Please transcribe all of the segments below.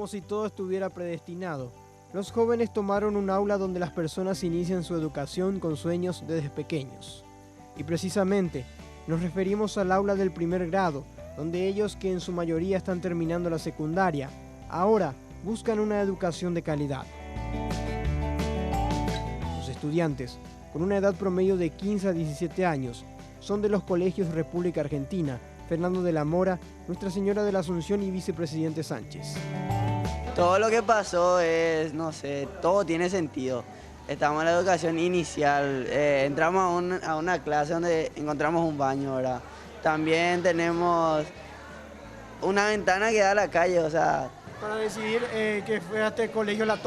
si todo estuviera predestinado, los jóvenes tomaron un aula donde las personas inician su educación con sueños desde pequeños. Y precisamente nos referimos al aula del primer grado, donde ellos, que en su mayoría están terminando la secundaria, ahora buscan una educación de calidad. Los estudiantes, con una edad promedio de 15 a 17 años, son de los colegios República Argentina, Fernando de la Mora, Nuestra Señora de la Asunción y Vicepresidente Sánchez. Todo lo que pasó es, no sé, todo tiene sentido. Estamos en la educación inicial, entramos a una clase donde encontramos un baño, ¿verdad? También tenemos una ventana que da a la calle, o sea... Para decidir que fue a este colegio la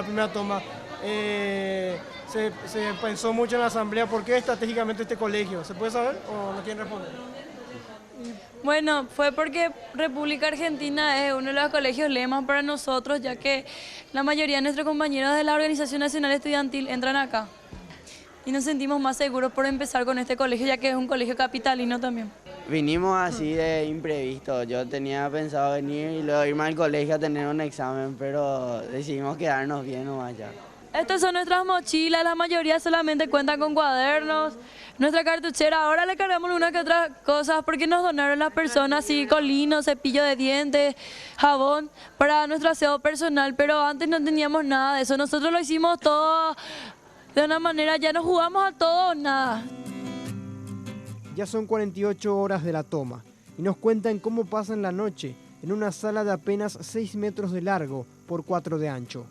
primera toma, se pensó mucho en la asamblea. ¿Por qué estratégicamente este colegio? ¿Se puede saber o no quieren responder? Bueno, fue porque República Argentina es uno de los colegios lemas para nosotros, ya que la mayoría de nuestros compañeros de la Organización Nacional Estudiantil entran acá. Y nos sentimos más seguros por empezar con este colegio, ya que es un colegio capitalino también. Vinimos así de imprevisto. Yo tenía pensado venir y luego irme al colegio a tener un examen, pero decidimos quedarnos bien o allá. Estas son nuestras mochilas, la mayoría solamente cuentan con cuadernos. Nuestra cartuchera, ahora le cargamos una que otras cosas porque nos donaron las personas, así colino, cepillo de dientes, jabón, para nuestro aseo personal, pero antes no teníamos nada de eso. Nosotros lo hicimos todo de una manera, ya no jugamos a todo o nada. Ya son 48 horas de la toma y nos cuentan cómo pasan la noche en una sala de apenas 6 metros de largo por 4 de ancho.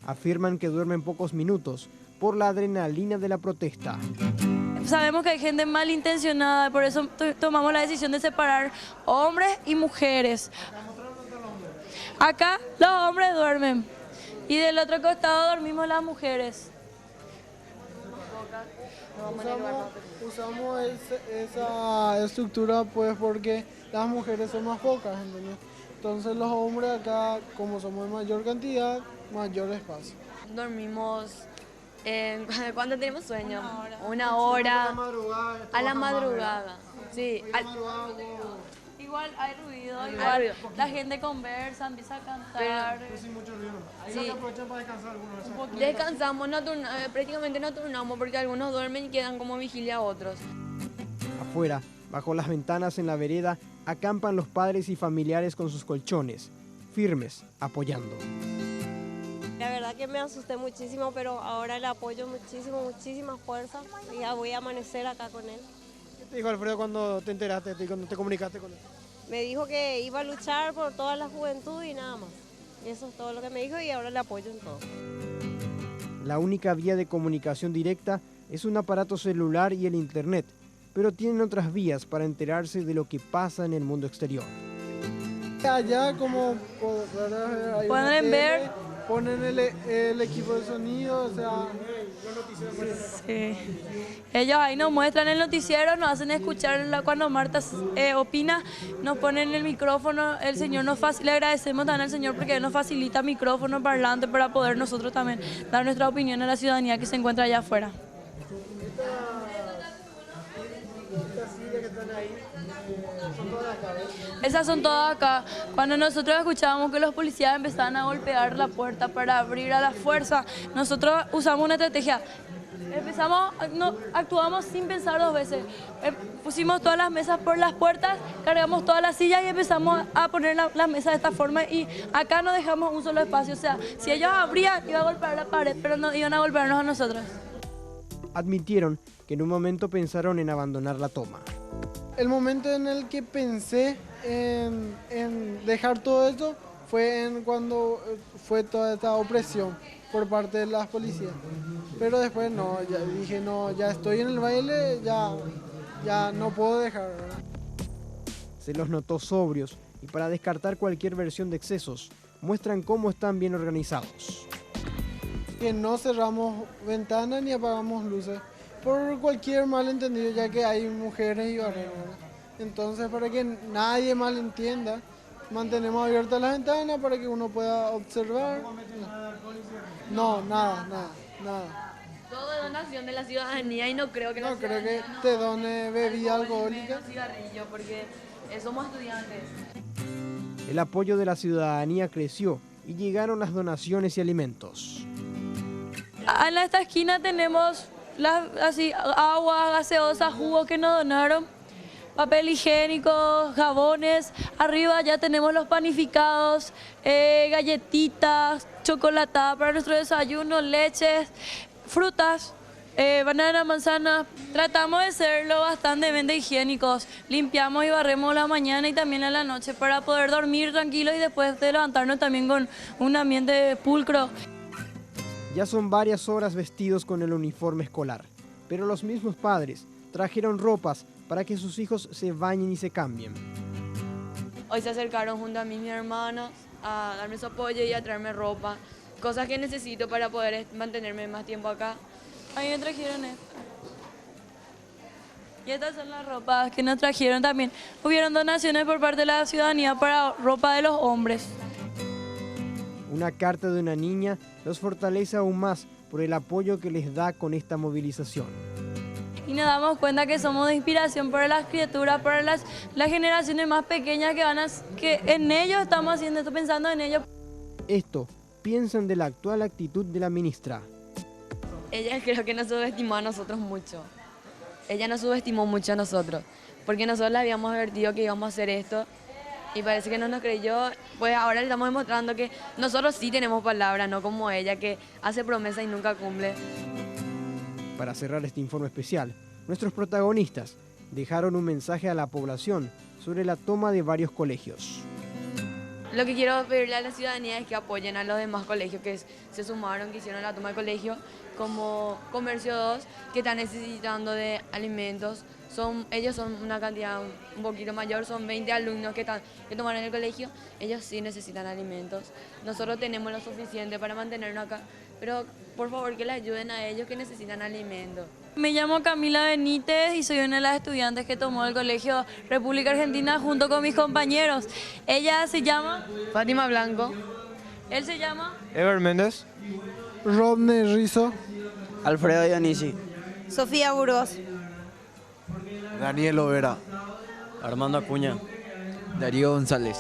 Afirman que duermen pocos minutos por la adrenalina de la protesta. Sabemos que hay gente malintencionada, por eso tomamos la decisión de separar hombres y mujeres. Acá los hombres duermen y del otro costado dormimos las mujeres. Usamos esa estructura pues porque las mujeres son más pocas, ¿entendés? Entonces los hombres acá, como somos en mayor cantidad, mayor espacio. Dormimos, ¿cuánto tenemos sueño? Una hora. A la madrugada. Sí. Igual hay ruido, igual la gente conversa, empieza a cantar. Sí. Descansamos, prácticamente no turnamos porque algunos duermen y quedan como vigilia a otros. Afuera, bajo las ventanas en la vereda, acampan los padres y familiares con sus colchones, firmes, apoyando. La verdad que me asusté muchísimo, pero ahora le apoyo muchísima fuerza y ya voy a amanecer acá con él. ¿Qué te dijo Alfredo cuando te enteraste, cuando te comunicaste con él? Me dijo que iba a luchar por toda la juventud y nada más. Eso es todo lo que me dijo y ahora le apoyo en todo. La única vía de comunicación directa es un aparato celular y el internet, pero tienen otras vías para enterarse de lo que pasa en el mundo exterior. Allá como pueden ver, ponen el equipo de sonido, o sea... Sí. Ellos ahí nos muestran el noticiero, nos hacen escuchar cuando Marta opina, nos ponen el micrófono, el Señor le agradecemos también al Señor porque Él nos facilita micrófono parlante para poder nosotros también dar nuestra opinión a la ciudadanía que se encuentra allá afuera. Esas son todas acá. Cuando nosotros escuchábamos que los policías empezaban a golpear la puerta para abrir a la fuerza, nosotros usamos una estrategia. Actuamos sin pensar dos veces. Pusimos todas las mesas por las puertas, cargamos todas las sillas y empezamos a poner las mesas de esta forma y acá no dejamos un solo espacio. O sea, si ellos abrían, iba a golpear la pared, pero no iban a golpearnos a nosotros. Admitieron que en un momento pensaron en abandonar la toma. El momento en el que pensé en dejar todo esto fue cuando fue toda esta opresión por parte de las policías. Pero después no, ya dije no, ya estoy en el baile, ya no puedo dejar, ¿verdad? Se los notó sobrios y para descartar cualquier versión de excesos, muestran cómo están bien organizados. Que no cerramos ventanas ni apagamos luces por cualquier malentendido, ya que hay mujeres y varones. Entonces, para que nadie malentienda, mantenemos abiertas las ventanas para que uno pueda observar. No, nada. Todo de donación de la ciudadanía y no creo que no creo que te done bebida alcohólica. Cigarrillo, porque somos estudiantes. El apoyo de la ciudadanía creció y llegaron las donaciones y alimentos. En esta esquina tenemos agua, gaseosa, jugos que nos donaron, papel higiénico, jabones. Arriba ya tenemos los panificados, galletitas, chocolatada para nuestro desayuno, leches, frutas, banana, manzana. Tratamos de serlo bastante higiénicos. Limpiamos y barremos la mañana y también en la noche para poder dormir tranquilos y después de levantarnos también con un ambiente pulcro. Ya son varias horas vestidos con el uniforme escolar, pero los mismos padres trajeron ropas para que sus hijos se bañen y se cambien. Hoy se acercaron junto a mí mis hermanos a darme su apoyo y a traerme ropa, cosas que necesito para poder mantenerme más tiempo acá. A mí me trajeron esto. Y estas son las ropas que nos trajeron también. Hubieron donaciones por parte de la ciudadanía para ropa de los hombres. Una carta de una niña los fortalece aún más por el apoyo que les da con esta movilización. Y nos damos cuenta que somos de inspiración para las criaturas, para las generaciones más pequeñas que en ellos estamos haciendo esto, pensando en ellos. Esto piensan de la actual actitud de la ministra. Ella creo que nos subestimó a nosotros mucho. Ella nos subestimó mucho a nosotros, porque nosotros le habíamos advertido que íbamos a hacer esto y parece que no nos creyó. Pues ahora le estamos demostrando que nosotros sí tenemos palabra, no como ella que hace promesa y nunca cumple. Para cerrar este informe especial, nuestros protagonistas dejaron un mensaje a la población sobre la toma de varios colegios. Lo que quiero pedirle a la ciudadanía es que apoyen a los demás colegios que se sumaron, que hicieron la toma de colegio, como Comercio 2, que están necesitando de alimentos. Ellos son una cantidad un poquito mayor, son 20 alumnos que tomaron el colegio. Ellos sí necesitan alimentos. Nosotros tenemos lo suficiente para mantenernos acá, pero por favor que les ayuden a ellos que necesitan alimentos. Me llamo Camila Benítez y soy una de las estudiantes que tomó el Colegio República Argentina junto con mis compañeros. Ella se llama Fátima Blanco. Él se llama Ever Méndez. Robne Rizo. Alfredo Dionisi. Sofía Burgos. Daniel Overa. Armando Acuña. Darío González.